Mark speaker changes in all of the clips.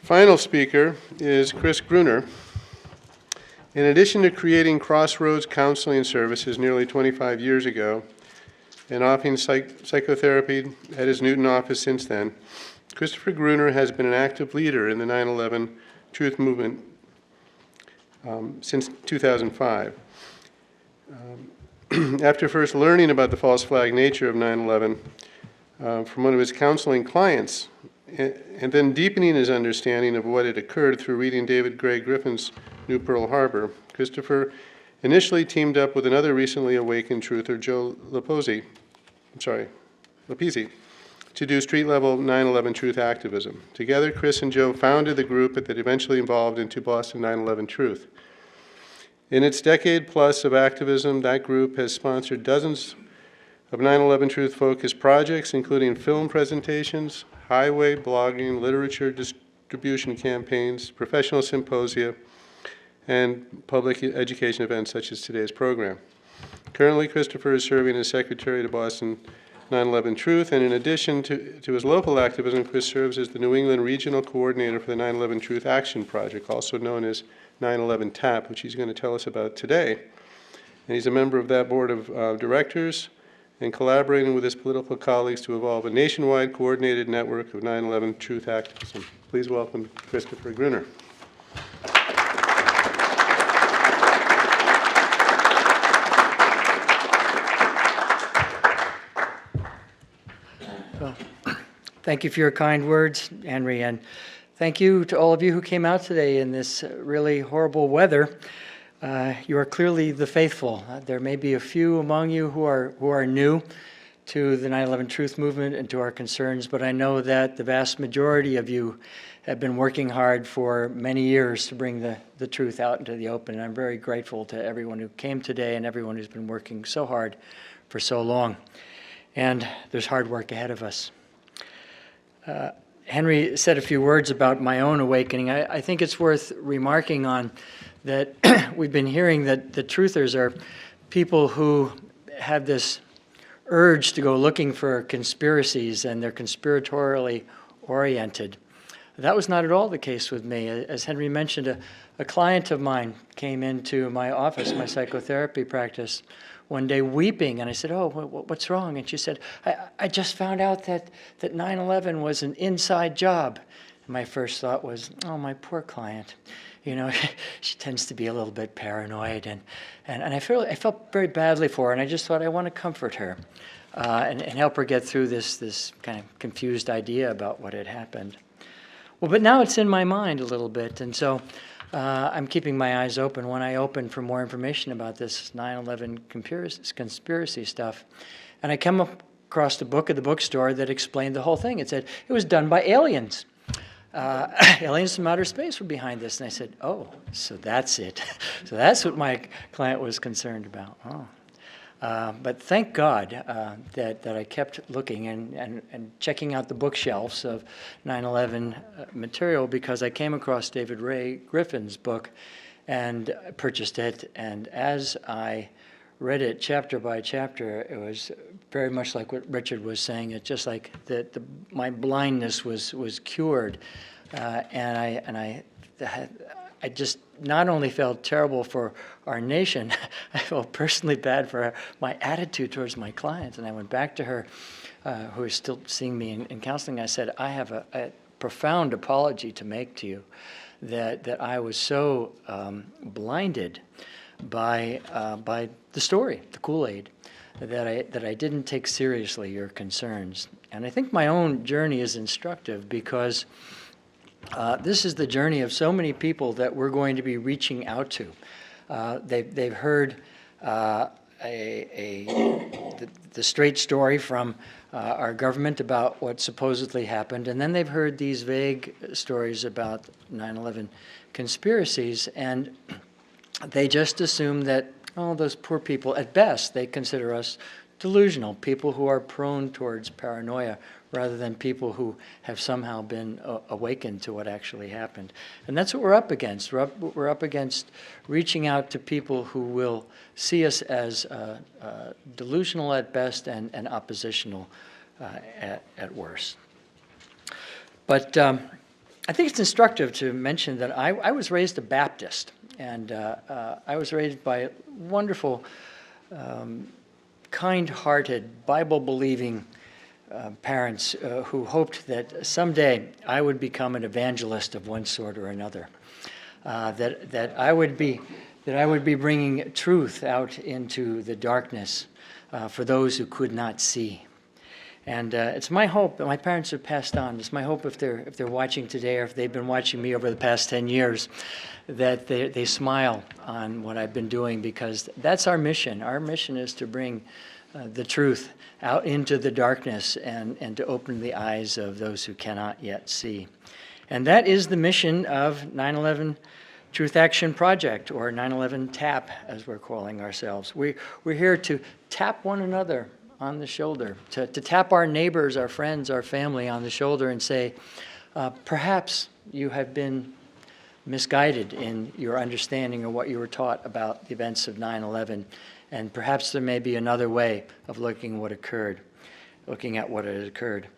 Speaker 1: final speaker is Chris Gruener. In addition to creating Crossroads Counseling Services nearly 25 years ago and offering psychotherapy at his Newton office since then, Christopher Gruener has been an active leader in the 9/11 Truth Movement since 2005. After first learning about the false flag nature of 9/11 from one of his counseling clients, and then deepening his understanding of what had occurred through reading David Gray Griffin's New Pearl Harbor, Christopher initially teamed up with another recently awakened truther, Joe Lapizzi, to do street-level 9/11 truth activism. Together, Chris and Joe founded the group that eventually evolved into Boston 9/11 Truth. In its decade-plus of activism, that group has sponsored dozens of 9/11 Truth-focused projects, including film presentations, highway blogging, literature distribution campaigns, professional symposia, and public education events such as today's program. Currently, Christopher is serving as secretary to Boston 9/11 Truth, and in addition to his local activism, Chris serves as the New England Regional Coordinator for the 9/11 Truth Action Project, also known as 9/11 TAP, which he's going to tell us about today. And he's a member of that board of directors and collaborating with his political colleagues to evolve a nationwide coordinated network of 9/11 truth activism. Please welcome Christopher Gruener.
Speaker 2: Well, thank you for your kind words, Henry, and thank you to all of you who came out today in this really horrible weather. You are clearly the faithful. There may be a few among you who are new to the 9/11 Truth Movement and to our concerns, but I know that the vast majority of you have been working hard for many years to bring the truth out into the open. And I'm very grateful to everyone who came today and everyone who's been working so hard for so long. And there's hard work ahead of us. Henry said a few words about my own awakening. I think it's worth remarking on that we've been hearing that the truthers are people who have this urge to go looking for conspiracies, and they're conspiratorially oriented. That was not at all the case with me. As Henry mentioned, a client of mine came into my office, my psychotherapy practice, one day weeping, and I said, "Oh, what's wrong?" And she said, I just found out that 9/11 was an inside job. And my first thought was, oh, my poor client. You know, she tends to be a little bit paranoid, and I felt very badly for her, and I just thought I want to comfort her and help her get through this kind of confused idea about what had happened. Well, but now it's in my mind a little bit, and so I'm keeping my eyes open. One eye open for more information about this 9/11 conspiracy stuff, and I come across a book at the bookstore that explained the whole thing. It said it was done by aliens. Aliens from outer space were behind this. And I said, oh, so that's it. So that's what my client was concerned about. Oh. But thank God that I kept looking and checking out the bookshelves of 9/11 material, because I came across David Ray Griffin's book and purchased it. And as I read it chapter by chapter, it was very much like what Richard was saying. It's just like my blindness was cured, and I just not only felt terrible for our nation, I felt personally bad for my attitude towards my clients. And I went back to her, who is still seeing me in counseling. I said, I have a profound apology to make to you that I was so blinded by the story, the Kool-Aid, that I didn't take seriously your concerns. And I think my own journey is instructive, because this is the journey of so many people that we're going to be reaching out to. They've heard the straight story from our government about what supposedly happened, and then they've heard these vague stories about 9/11 conspiracies, and they just assume that, oh, those poor people, at best, they consider us delusional, people who are prone towards paranoia, rather than people who have somehow been awakened to what actually happened. And that's what we're up against. We're up against reaching out to people who will see us as delusional at best and oppositional at worst. But I think it's instructive to mention that I was raised a Baptist, and I was raised by wonderful, kind-hearted, Bible-believing parents who hoped that someday I would become an evangelist of one sort or another, that I would be bringing truth out into the darkness for those who could not see. And it's my hope that my parents have passed on. It's my hope if they're watching today, or if they've been watching me over the past 10 years, that they smile on what I've been doing, because that's our mission. Our mission is to bring the truth out into the darkness and to open the eyes of those who cannot yet see. And that is the mission of 9/11 Truth Action Project, or 9/11 TAP, as we're calling ourselves. We're here to tap one another on the shoulder, to tap our neighbors, our friends, our family on the shoulder and say, perhaps you have been misguided in your understanding of what you were taught about the events of 9/11, and perhaps there may be another way of looking at what had occurred.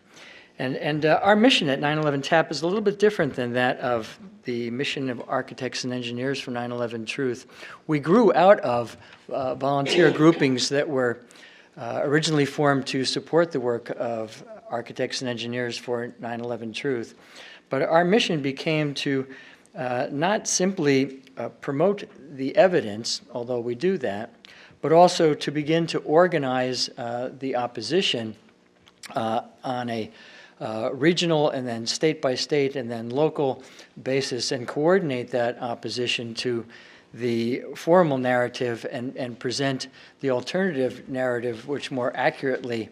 Speaker 2: And our mission at 9/11 TAP is a little bit different than that of the mission of Architects and Engineers for 9/11 Truth. We grew out of volunteer groupings that were originally formed to support the work of Architects and Engineers for 9/11 Truth. But our mission became to not simply promote the evidence, although we do that, but also to begin to organize the opposition on a regional and then state by state and then local basis, and coordinate that opposition to the formal narrative and present the alternative narrative, which more accurately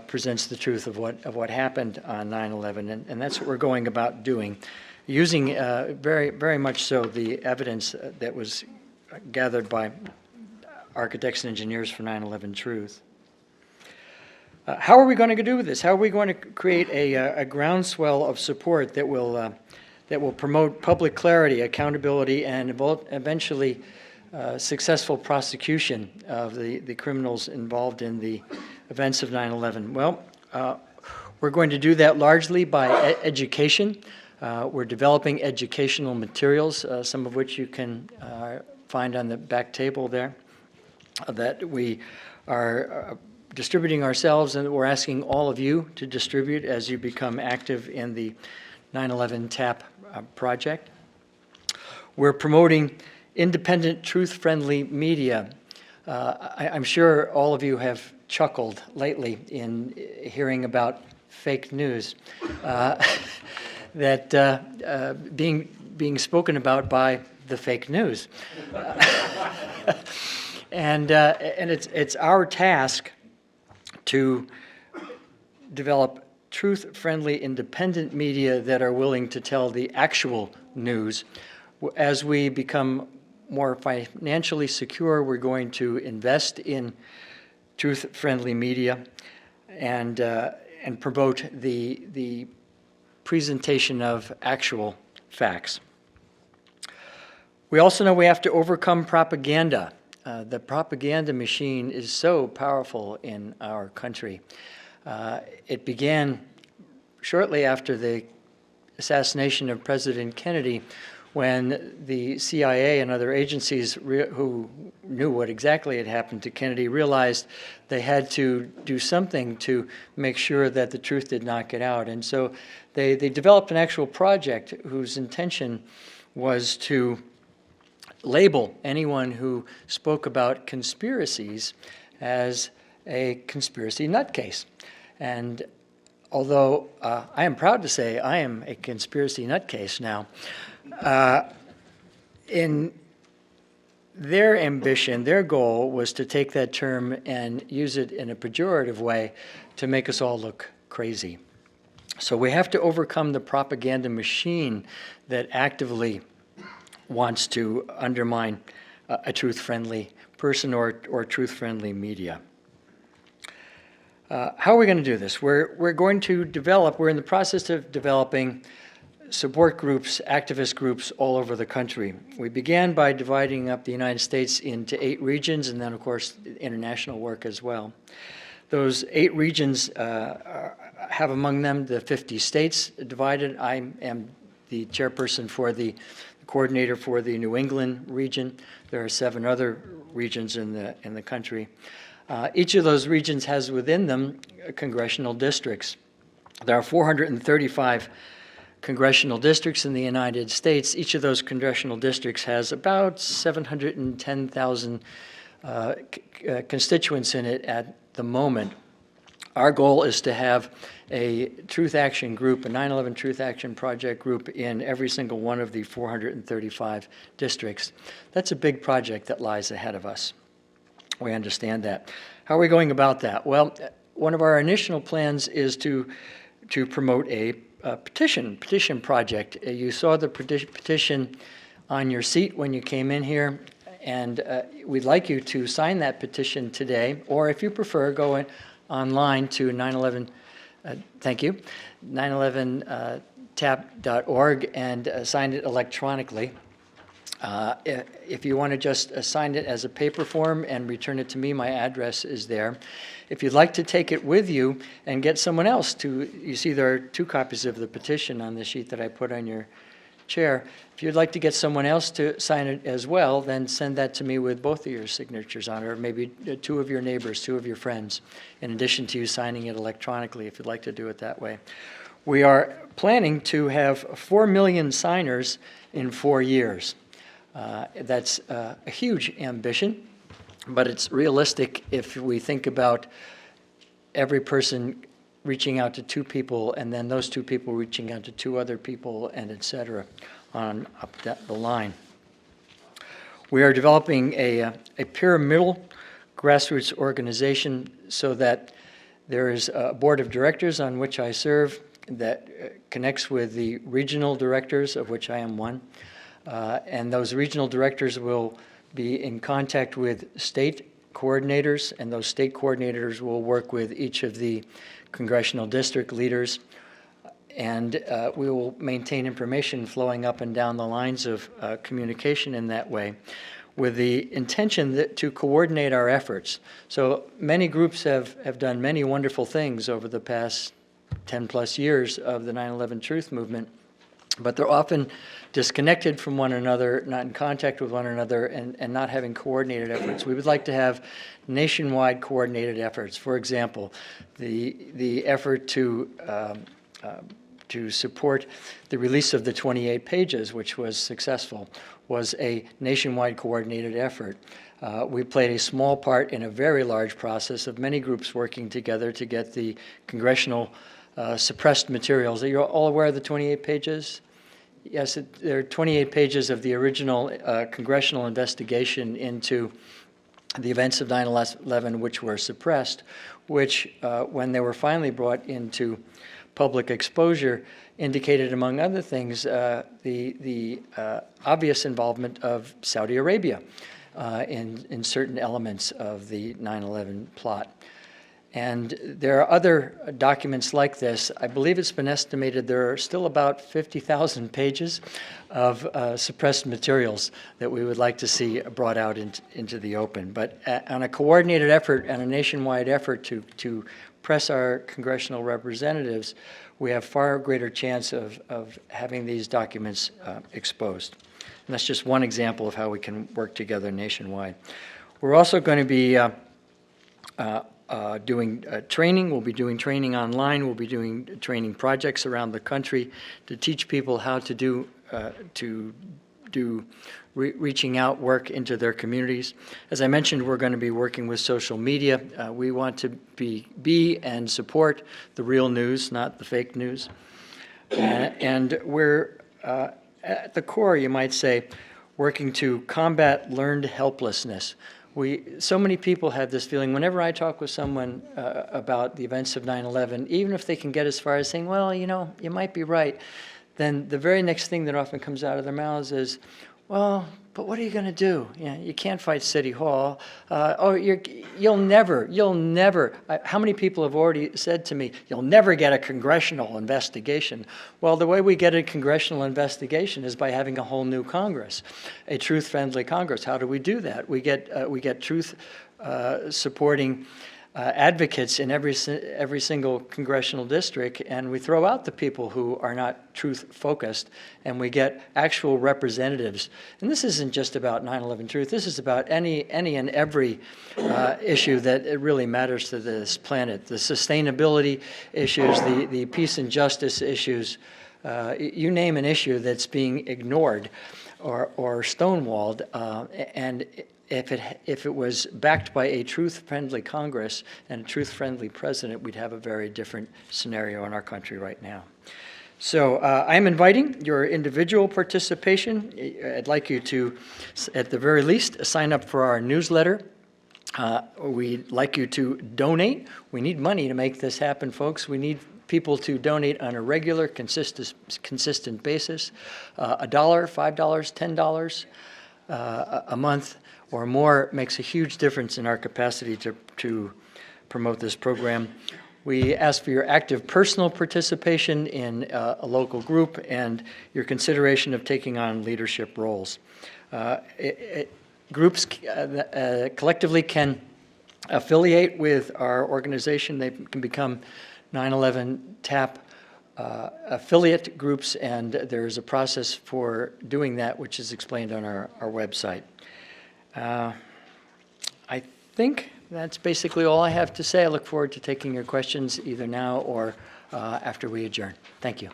Speaker 2: presents the truth of what happened on 9/11. And that's what we're going about doing, using very, very much so the evidence that was gathered by Architects and Engineers for 9/11 Truth. How are we going to do this? How are we going to create a groundswell of support that will promote public clarity, accountability, and eventually successful prosecution of the criminals involved in the events of 9/11? Well, we're going to do that largely by education. We're developing educational materials, some of which you can find on the back table there, that we are distributing ourselves, and we're asking all of you to distribute as you become active in the 9/11 TAP project. We're promoting independent, truth-friendly media. I'm sure all of you have chuckled lately in hearing about fake news that being spoken about by the fake news. And it's our task to develop truth-friendly, independent media that are willing to tell the actual news. As we become more financially secure, we're going to invest in truth-friendly media and promote the presentation of actual facts. We also know we have to overcome propaganda. The propaganda machine is so powerful in our country. It began shortly after the assassination of President Kennedy, when the CIA and other agencies who knew what exactly had happened to Kennedy realized they had to do something to make sure that the truth did not get out. And so they developed an actual project whose intention was to label anyone who spoke about conspiracies as a conspiracy nutcase. And although I am proud to say I am a conspiracy nutcase now, in their ambition, their goal was to take that term and use it in a pejorative way to make us all look crazy. So we have to overcome the propaganda machine that actively wants to undermine a truth-friendly person or truth-friendly media. How are we going to do this? We're going to develop, we're in the process of developing support groups, activist groups all over the country. We began by dividing up the United States into 8 regions, and then, of course, international work as well. Those 8 regions have among them the 50 states divided. I am the chairperson for the coordinator for the New England region. There are 7 other regions in the country. Each of those regions has within them congressional districts. There are 435 congressional districts in the United States. Each of those congressional districts has about 710,000 constituents in it at the moment. Our goal is to have a Truth Action group, a 9/11 Truth Action Project group in every single one of the 435 districts. That's a big project that lies ahead of us. We understand that. How are we going about that? Well, one of our initial plans is to promote a petition project. You saw the petition on your seat when you came in here, and we'd like you to sign that petition today, or if you prefer, go online to 9/11, thank you, 911tap.org and sign it electronically. If you want to just sign it as a paper form and return it to me, my address is there. If you'd like to take it with you and get someone else to, you see there are 2 copies of the petition on the sheet that I put on your chair. If you'd like to get someone else to sign it as well, then send that to me with both of your signatures on it, or maybe 2 of your neighbors, 2 of your friends, in addition to you signing it electronically if you'd like to do it that way. We are planning to have 4 million signers in 4 years. That's a huge ambition, but it's realistic if we think about every person reaching out to 2 people, and then those 2 people reaching out to 2 other people, and et cetera, on up the line. We are developing a pyramidal grassroots organization so that there is a board of directors on which I serve that connects with the regional directors, of which I am one. And those regional directors will be in contact with state coordinators, and those state coordinators will work with each of the congressional district leaders, and we will maintain information flowing up and down the lines of communication in that way, with the intention to coordinate our efforts. So many groups have done many wonderful things over the past 10 plus years of the 9/11 Truth movement, but they're often disconnected from one another, not in contact with one another, and not having coordinated efforts. We would like to have nationwide coordinated efforts. For example, the effort to support the release of the 28 pages, which was successful, was a nationwide coordinated effort. We played a small part in a very large process of many groups working together to get the congressional suppressed materials. Are you all aware of the 28 pages? Yes, there are 28 pages of the original congressional investigation into the events of 9/11, which were suppressed, which, when they were finally brought into public exposure, indicated, among other things, the obvious involvement of Saudi Arabia in certain elements of the 9/11 plot. And there are other documents like this. I believe it's been estimated there are still about 50,000 pages of suppressed materials that we would like to see brought out into the open. But on a coordinated effort and a nationwide effort to press our congressional representatives, we have far greater chance of having these documents exposed. And that's just one example of how we can work together nationwide. We're also going to be doing training. We'll be doing training online. We'll be doing training projects around the country to teach people how to do reaching out work into their communities. As I mentioned, we're going to be working with social media. We want to be and support the real news, not the fake news. And we're, at the core, you might say, working to combat learned helplessness. So many people have this feeling, whenever I talk with someone about the events of 9/11, even if they can get as far as saying, well, you know, you might be right, then the very next thing that often comes out of their mouths is, well, but what are you going to do? You know, you can't fight City Hall. You'll never. How many people have already said to me, you'll never get a congressional investigation? Well, the way we get a congressional investigation is by having a whole new Congress, a truth-friendly Congress. How do we do that? We get truth supporting advocates in every single congressional district, and we throw out the people who are not truth-focused, and we get actual representatives. And this isn't just about 9/11 Truth. This is about any and every issue that it really matters to this planet. The sustainability issues, the peace and justice issues, you name an issue that's being ignored or stonewalled, and if it was backed by a truth-friendly Congress and a truth-friendly president, we'd have a very different scenario in our country right now. So I'm inviting your individual participation. I'd like you to, at the very least, sign up for our newsletter. We'd like you to donate. We need money to make this happen, folks. We need people to donate on a regular, consistent basis. $1, $5, $10 a month or more makes a huge difference in our capacity to promote this program. We ask for your active personal participation in a local group and your consideration of taking on leadership roles. Groups collectively can affiliate with our organization. They can become 9/11 TAP affiliate groups, and there's a process for doing that, which is explained on our website. I think that's basically all I have to say. I look forward to taking your questions either now or after we adjourn. Thank you.